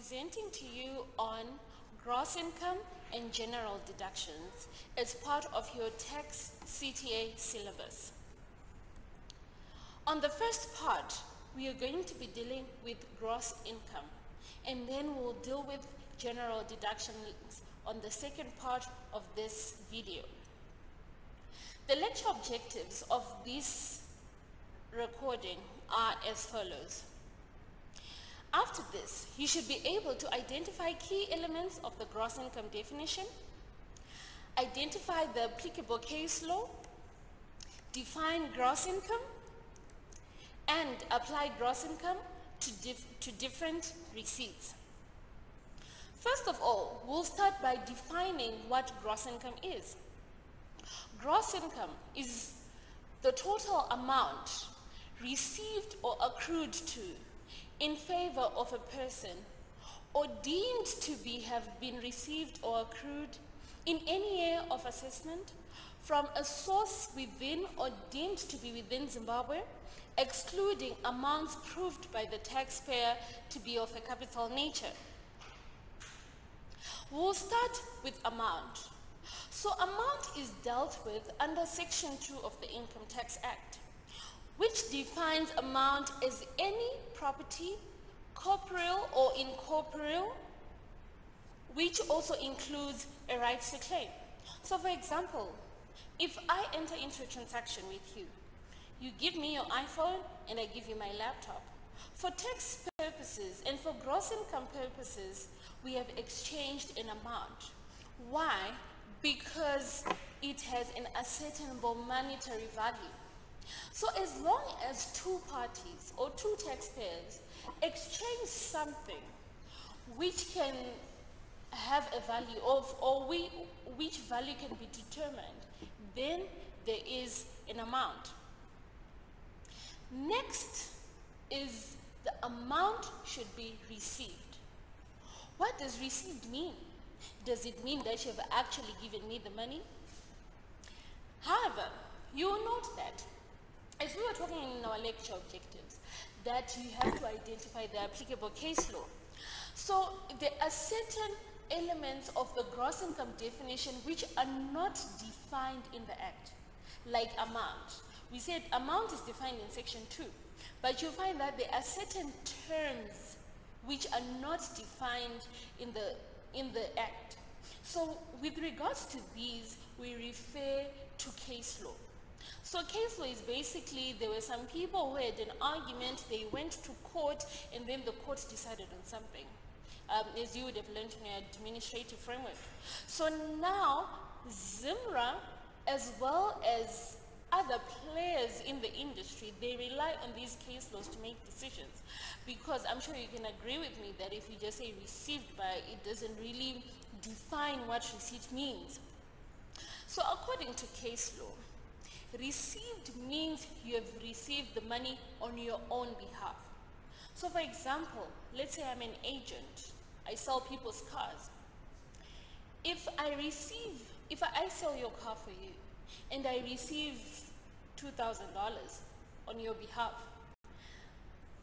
presenting to you on gross income and general deductions as part of your tax CTA syllabus. On the first part, we are going to be dealing with gross income, and then we'll deal with general deductions on the second part of this video. The lecture objectives of this recording are as follows. After this, you should be able to identify key elements of the gross income definition, identify the applicable case law, define gross income, and apply gross income to different receipts. First of all, we'll start by defining what gross income is. Gross income is the total amount received or accrued to in favor of a person or deemed to have been received or accrued in any year of assessment from a source within or deemed to be within Zimbabwe, excluding amounts proved by the taxpayer to be of a capital nature. We'll start with amount. So amount is dealt with under Section 2 of the Income Tax Act, which defines amount as any property, corporeal or incorporeal, which also includes a right to claim. So for example, if I enter into a transaction with you, you give me your iPhone and I give you my laptop. For tax purposes and for gross income purposes, we have exchanged an amount. Why? Because it has an ascertainable monetary value. So as long as two parties or two taxpayers exchange something which can have a value of, or which value can be determined, then there is an amount. Next is the amount should be received. What does received mean? Does it mean that you have actually given me the money? However, you will note that, as we were talking in our lecture objectives, that you have to identify the applicable case law. So there are certain elements of the gross income definition which are not defined in the Act, like amount. We said amount is defined in Section 2, but you'll find that there are certain terms which are not defined in the Act. So with regards to these, we refer to case law. So case law is basically, there were some people who had an argument, they went to court, and then the court decided on something, as you would have learned in your administrative framework. So now, ZIMRA, as well as other players in the industry, they rely on these case laws to make decisions, because I'm sure you can agree with me that if you just say received by, it doesn't really define what receipt means. So according to case law, received means you have received the money on your own behalf. So for example, let's say I'm an agent, I sell people's cars. If I sell your car for you and I receive $2,000 on your behalf,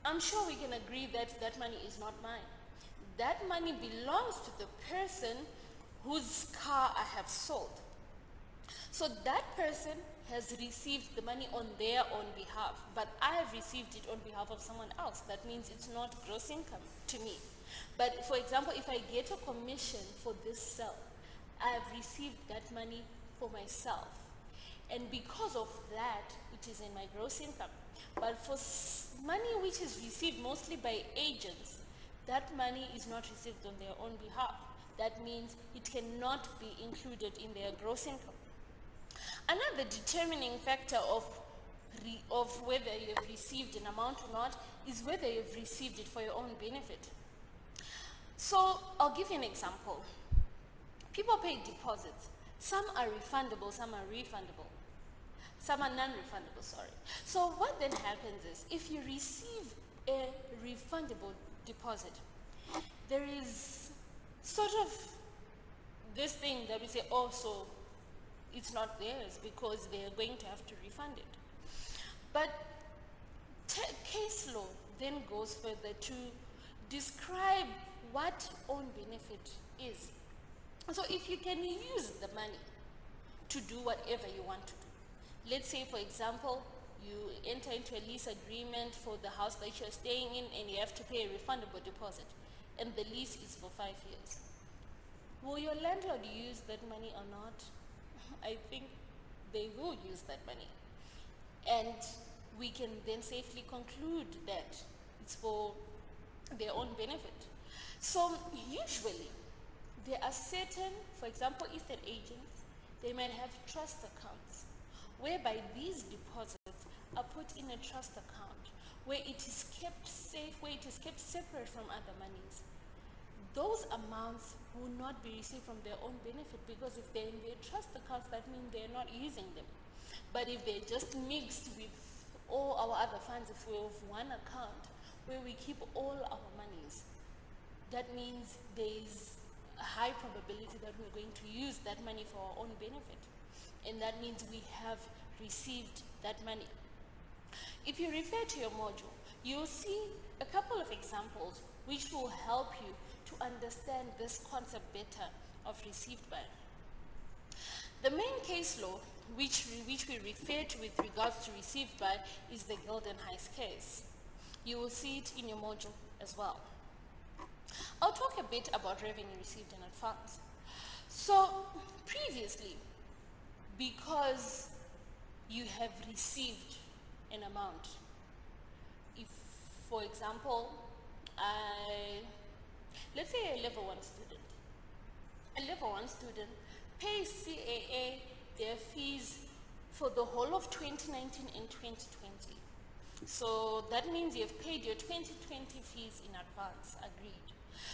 I'm sure we can agree that that money is not mine. That money belongs to the person whose car I have sold. So that person has received the money on their own behalf, but I have received it on behalf of someone else. That means it's not gross income to me. But for example, if I get a commission for this sale, I have received that money for myself. And because of that, it is in my gross income. But for money which is received mostly by agents, that money is not received on their own behalf. That means it cannot be included in their gross income. Another determining factor of whether you have received an amount or not is whether you've received it for your own benefit. So I'll give you an example. People pay deposits. Some are refundable, some are refundable. Some are non-refundable, sorry. So what then happens is, if you receive a refundable deposit, there is sort of this thing that we say, oh, so it's not theirs because they are going to have to refund it. But case law then goes further to describe what own benefit is. So if you can use the money to do whatever you want to do. Let's say, for example, you enter into a lease agreement for the house that you're staying in and you have to pay a refundable deposit, and the lease is for 5 years. Will your landlord use that money or not? I think they will use that money. And we can then safely conclude that it's for their own benefit. So usually, there are certain, for example, estate agents, they might have trust accounts, whereby these deposits are put in a trust account, where it is kept safe, where it is kept separate from other monies. Those amounts will not be received from their own benefit, because if they're in their trust accounts, that means they're not using them. But if they're just mixed with all our other funds, if we have one account where we keep all our monies, that means there's a high probability that we're going to use that money for our own benefit. And that means we have received that money. If you refer to your module, you'll see a couple of examples which will help you to understand this concept better of received by. The main case law which we refer to with regards to received by is the Golden Heist case. You will see it in your module as well. I'll talk a bit about revenue received in advance. So previously, because you have received an amount, if, for example, let's say a level 1 student. A level 1 student pays CAA their fees for the whole of 2019 and 2020. So that means you've paid your 2020 fees in advance, agreed.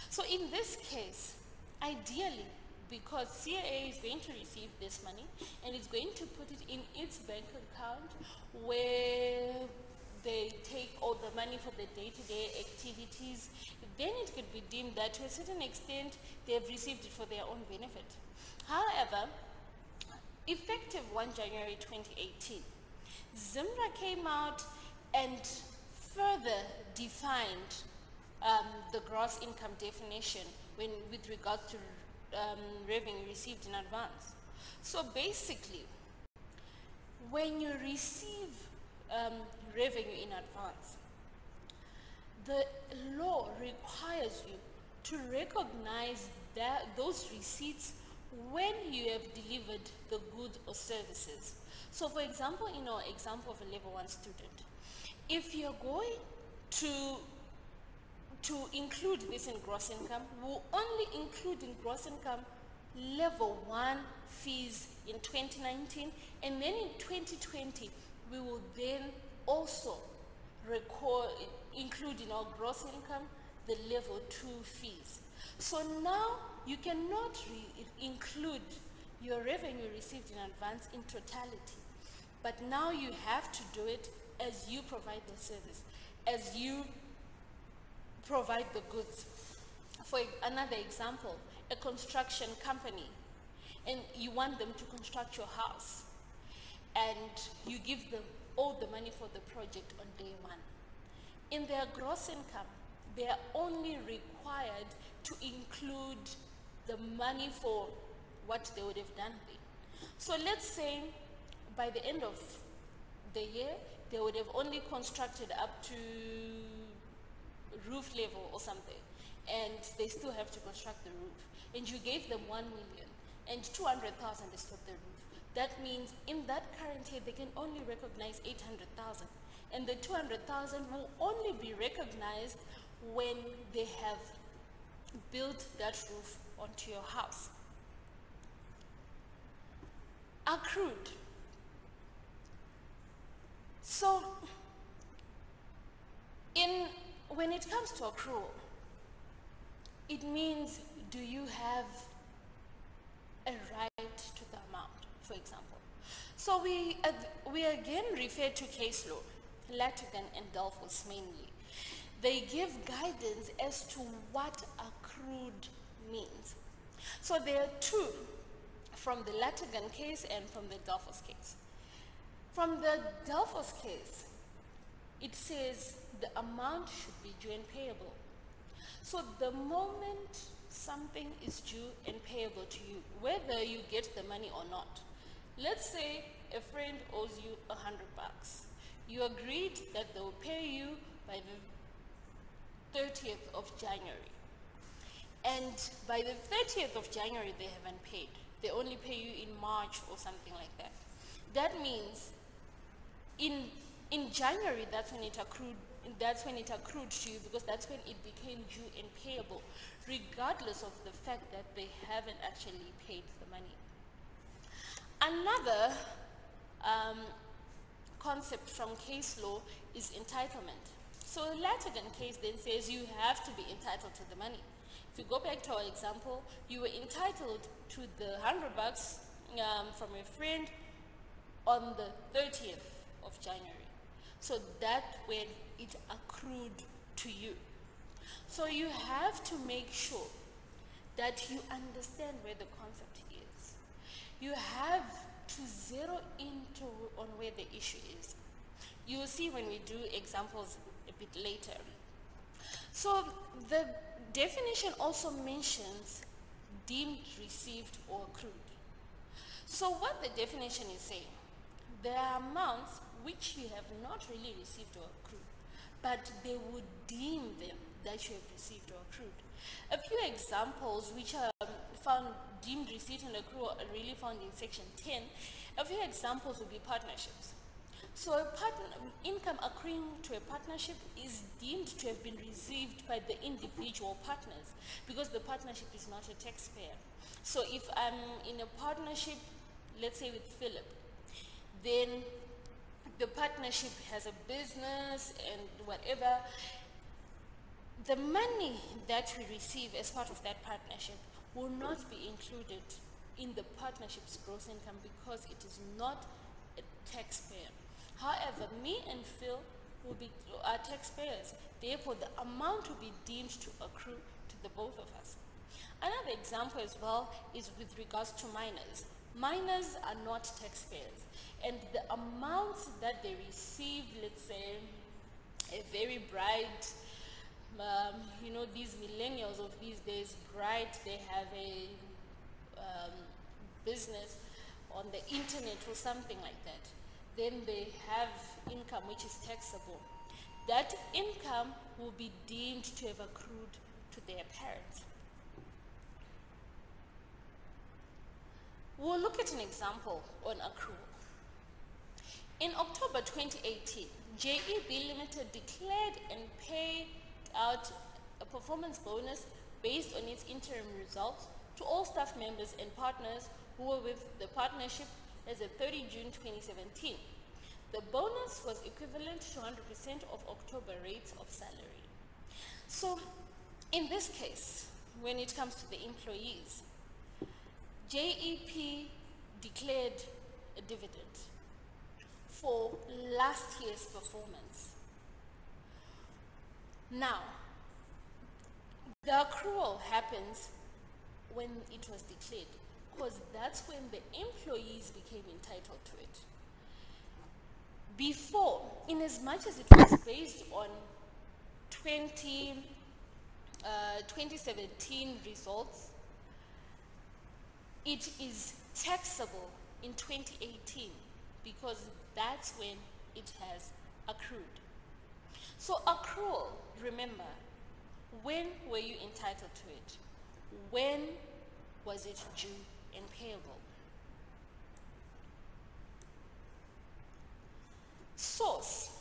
So in this case, ideally, because CAA is going to receive this money and it's going to put it in its bank account where they take all the money for the day-to-day activities, then it could be deemed that to a certain extent they have received it for their own benefit. However, effective 1 January 2018, ZIMRA came out and further defined the gross income definition with regards to revenue received in advance. So basically, when you receive revenue in advance, the law requires you to recognize those receipts when you have delivered the goods or services. So for example, in our example of a level 1 student, if you're going to include this in gross income, we'll only include in gross income level 1 fees in 2019, and then in 2020 we will then also include in our gross income the level 2 fees. So now you cannot include your revenue received in advance in totality, but now you have to do it as you provide the service, as you provide the goods. For another example, a construction company, and you want them to construct your house, and you give them all the money for the project on day 1. In their gross income, they are only required to include the money for what they would have done there. So let's say by the end of the year, they would have only constructed up to roof level or something, and they still have to construct the roof. And you gave them 1 million, and 200,000 is for the roof. That means in that current year, they can only recognize 800,000. And the 200,000 will only be recognized when they have built that roof onto your house. Accrued. So, when it comes to accrual, it means, do you have a right to the amount, for example? So we again refer to case law, Latigan and Delphos mainly. They give guidance as to what accrued means. So there are two, from the Latigan case and from the Delphos case. From the Delphos case, it says the amount should be due and payable. So the moment something is due and payable to you, whether you get the money or not, let's say a friend owes you $100. You agreed that they will pay you by the 30th of January. And by the 30th of January, they haven't paid. They only pay you in March or something like that. That means in January, that's when it accrued to you, because that's when it became due and payable, regardless of the fact that they haven't actually paid the money. Another concept from case law is entitlement. So the Latin case then says you have to be entitled to the money. If you go back to our example, you were entitled to the $100 from a friend on the 30th of January. So that when it accrued to you. So you have to make sure that you understand where the concept is. You have to zero into on where the issue is. You will see when we do examples a bit later. So the definition also mentions deemed, received, or accrued. So what the definition is saying, there are amounts which you have not really received or accrued, but they would deem them that you have received or accrued. A few examples which are found deemed, received, and accrued are really found in section 10. A few examples would be partnerships. So income accruing to a partnership is deemed to have been received by the individual partners, because the partnership is not a taxpayer. So if I'm in a partnership, let's say with Philip, then the partnership has a business and whatever, the money that we receive as part of that partnership will not be included in the partnership's gross income, because it is not a taxpayer. However, me and Phil are taxpayers. Therefore, the amount will be deemed to accrue to the both of us. Another example as well is with regards to minors. Minors are not taxpayers, and the amounts that they receive, let's say, a very bright, these millennials of these days, bright, they have a business on the internet or something like that. Then they have income which is taxable. That income will be deemed to have accrued to their parents. We'll look at an example on accrual. In October 2018, JEB Limited declared and paid out a performance bonus based on its interim results to all staff members and partners who were with the partnership as of 30 June 2017. The bonus was equivalent to 100% of October rates of salary. So in this case, when it comes to the employees, JEP declared a dividend for last year's performance. Now, the accrual happens when it was declared, because that's when the employees became entitled to it. Before, in as much as it was based on 2017 results, it is taxable in 2018, because that's when it has accrued. So accrual, remember, when were you entitled to it? When was it due and payable? Source.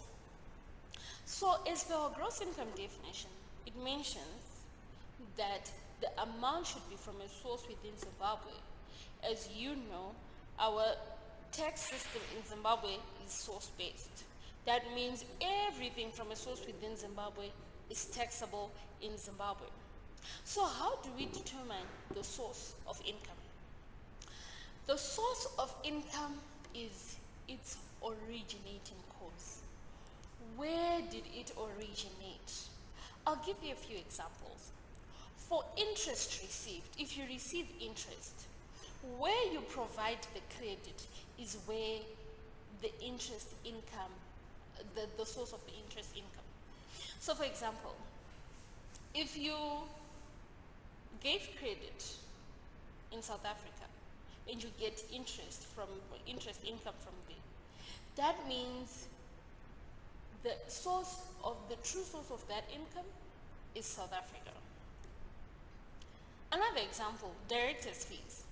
So as per our gross income definition, it mentions that the amount should be from a source within Zimbabwe. As you know, our tax system in Zimbabwe is source-based. That means everything from a source within Zimbabwe is taxable in Zimbabwe. So how do we determine the source of income? The source of income is its originating cause. Where did it originate? I'll give you a few examples. For interest received, if you receive interest, where you provide the credit is where the interest income, the source of the interest income. So for example, If you gave credit in South Africa and you get interest income from there, that means the true source of that income is South Africa. Another example, director's fees.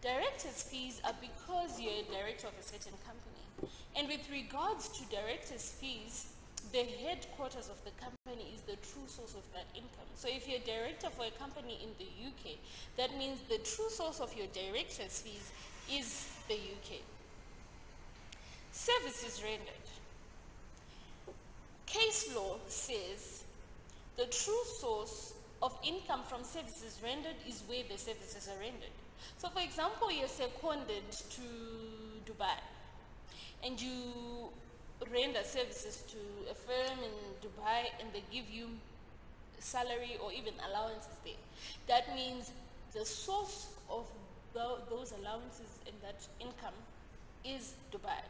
Director's fees are because you're a director of a certain company. And with regards to director's fees, the headquarters of the company is the true source of that income. So if you're a director for a company in the UK, that means the true source of your director's fees is the UK. Services rendered. Case law says the true source of income from services rendered is where the services are rendered. So for example, you're seconded to Dubai and you render services to a firm in Dubai and they give you salary or even allowances there. That means the source of those allowances and that income is Dubai.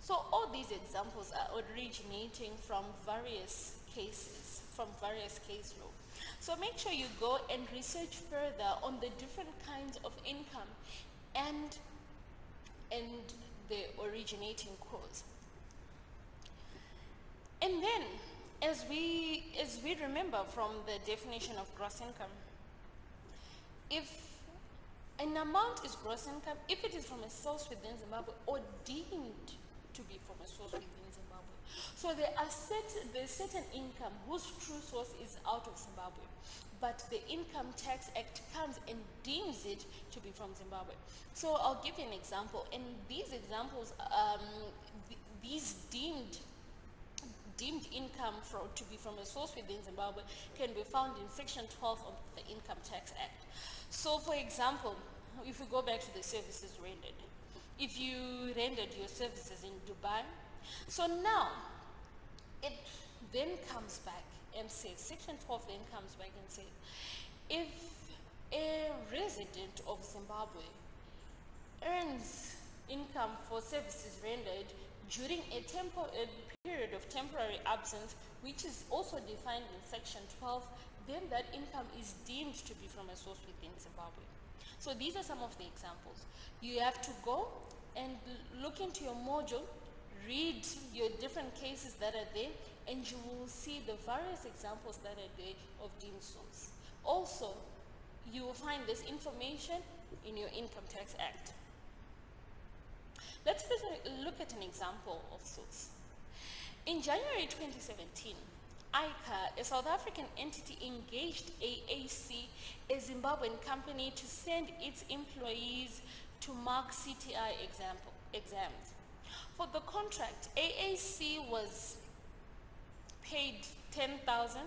So all these examples are originating from various cases, from various case law. So make sure you go and research further on the different kinds of income and the originating cause. And then, as we remember from the definition of gross income, if an amount is gross income, if it is from a source within Zimbabwe or deemed to be from a source within Zimbabwe. So there's certain income whose true source is out of Zimbabwe, but the Income Tax Act comes and deems it to be from Zimbabwe. So I'll give you an example, and these examples, these deemed income to be from a source within Zimbabwe can be found in Section 12 of the Income Tax Act. So for example, if we go back to the services rendered, if you rendered your services in Dubai, so now it then comes back and says, Section 12 then comes back and says, if a resident of Zimbabwe earns income for services rendered during a period of temporary absence, which is also defined in Section 12, then that income is deemed to be from a source within Zimbabwe. So these are some of the examples. You have to go and look into your module, read your different cases that are there, and you will see the various examples that are there of deemed source. Also, you will find this information in your Income Tax Act. Let's look at an example of source. In January 2017, ICA, a South African entity, engaged AAC, a Zimbabwean company, to send its employees to mark CTI exams. For the contract, AAC was paid $10,000.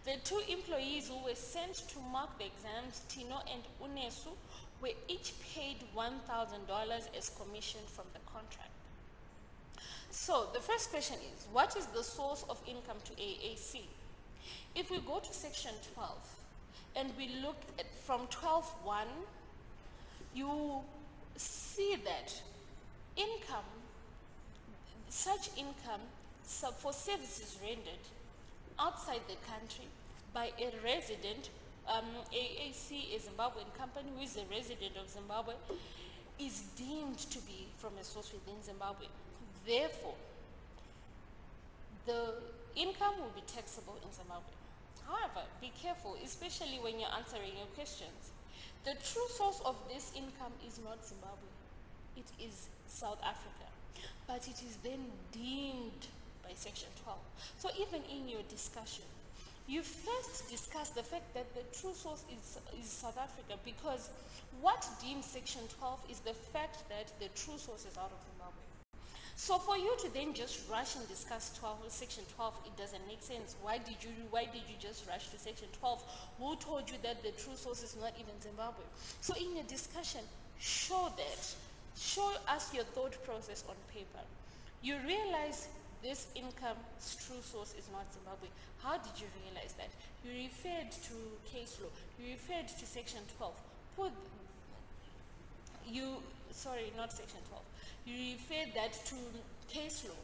The two employees who were sent to mark the exams, Tino and Unesu, were each paid $1,000 as commission from the contract. So the first question is, what is the source of income to AAC? If we go to Section 12 and we look at from 12.1, you see that such income for services rendered outside the country by a resident, AAC, a Zimbabwean company who is a resident of Zimbabwe, is deemed to be from a source within Zimbabwe. Therefore, the income will be taxable in Zimbabwe. However, be careful, especially when you're answering your questions. The true source of this income is not Zimbabwe. It is South Africa. But it is then deemed by Section 12. So even in your discussion, you first discuss the fact that the true source is South Africa, because what deems Section 12 is the fact that the true source is out of Zimbabwe. So for you to then just rush and discuss Section 12, it doesn't make sense. Why did you just rush to Section 12? Who told you that the true source is not even Zimbabwe? So in your discussion, show us your thought process on paper. You realize this income's true source is not Zimbabwe. How did you realize that? You referred to case law. You referred to Section 12. Not Section 12. You referred that to case law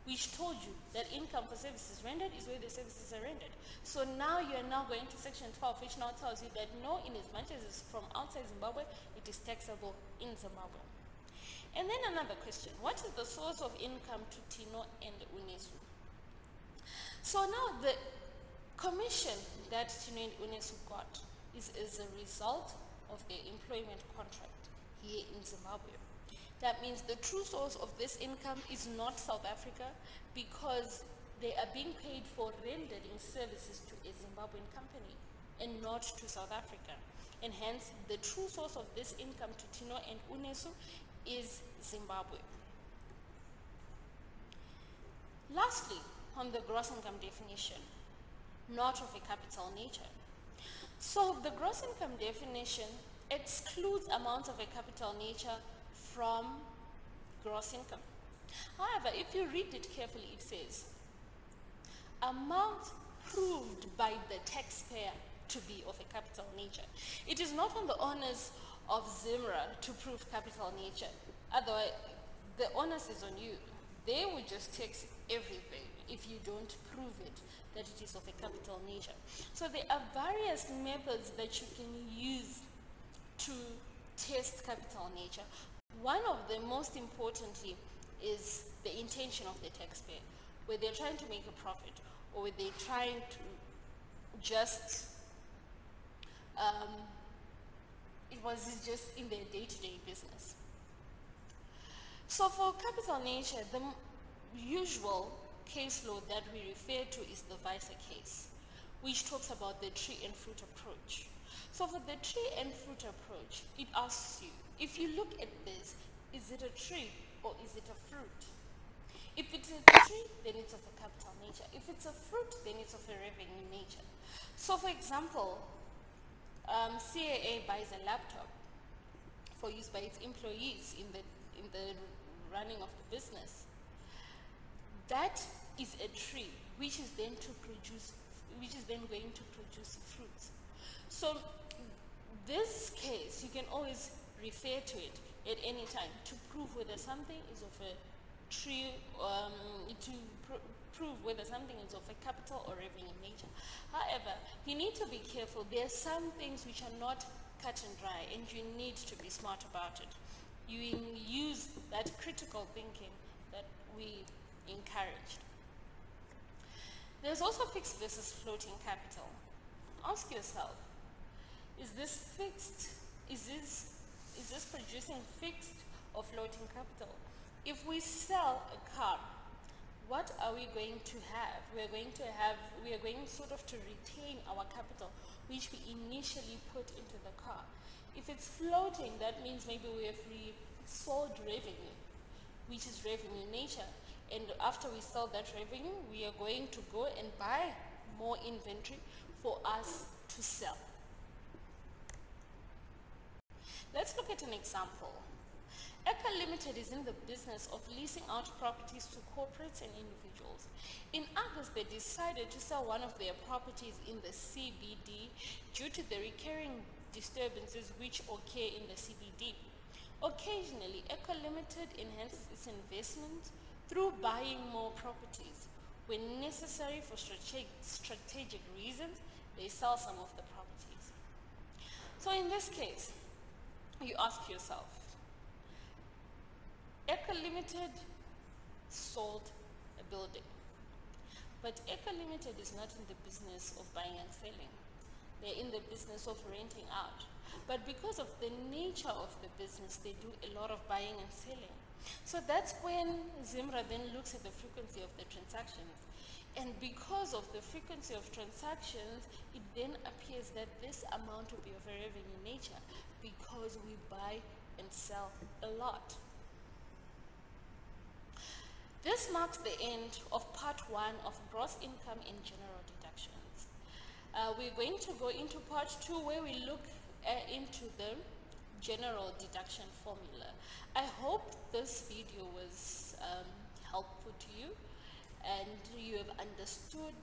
which told you that income for services rendered is where the services are rendered. So now you are now going to section 12, which now tells you that no, in as much as it's from outside Zimbabwe, it is taxable in Zimbabwe. And then another question, what is the source of income to Tino and Unesu? So now the commission that Tino and Unesu got is as a result of their employment contract here in Zimbabwe. That means the true source of this income is not South Africa, because they are being paid for rendering services to a Zimbabwean company and not to South Africa. And hence, the true source of this income to Tino and Unesu is Zimbabwe. Lastly, on the gross income definition, not of a capital nature. So the gross income definition excludes amounts of a capital nature from gross income. However, if you read it carefully, it says, amount proved by the taxpayer to be of a capital nature. It is not on the onus of ZIMRA to prove capital nature. Otherwise, the onus is on you. They will just tax everything if you don't prove it that it is of a capital nature. So there are various methods that you can use to test capital nature. One of them, most importantly, is the intention of the taxpayer, where they're trying to make a profit, or where they're trying to just, it was just in their day-to-day business. So for capital nature, the usual case law that we refer to is the Weiser case, which talks about the tree and fruit approach. So for the tree and fruit approach, it asks you, if you look at this, is it a tree or is it a fruit? If it's a tree, then it's of a capital nature. If it's a fruit, then it's of a revenue nature. So for example, CAA buys a laptop for use by its employees in the running of the business. That is a tree, which is then going to produce fruits. So this case, you can always refer to it at any time to prove whether something is of a tree, prove whether something is of a capital or revenue nature. However, you need to be careful. There are some things which are not cut and dry, and you need to be smart about it. You use that critical thinking that we encouraged. There's also fixed versus floating capital. Ask yourself, is this fixed? Is this producing fixed or floating capital? If we sell a car, what are we going to have? We are going sort of to retain our capital, which we initially put into the car. If it's floating, that means maybe we have sold revenue, which is revenue nature. And after we sell that revenue, we are going to go and buy more inventory for us to sell. Let's look at an example. Eka Limited is in the business of leasing out properties to corporates and individuals. In August, they decided to sell one of their properties in the CBD due to the recurring disturbances which occur in the CBD. Occasionally, Eka Limited enhances its investment through buying more properties. When necessary for strategic reasons, they sell some of the properties. So in this case, you ask yourself, Eka Limited sold a building, but Eka Limited is not in the business of buying and selling. They're in the business of renting out. But because of the nature of the business, they do a lot of buying and selling. So that's when ZIMRA then looks at the frequency of the transactions. And because of the frequency of transactions, it then appears that this amount will be of a revenue nature because we buy and sell a lot. This marks the end of part 1 of gross income and general deductions. We're going to go into part 2 where we look into the general deduction formula. I hope this video was helpful to you and you have understood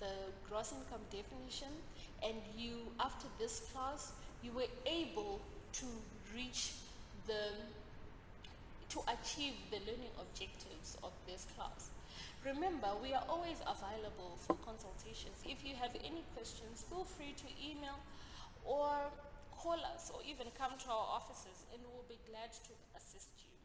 the gross income definition, and you, after this class, you were able to reach the to achieve the learning objectives of this class. Remember, we are always available for consultations. If you have any questions, feel free to email or call us or even come to our offices, and we'll be glad to assist you.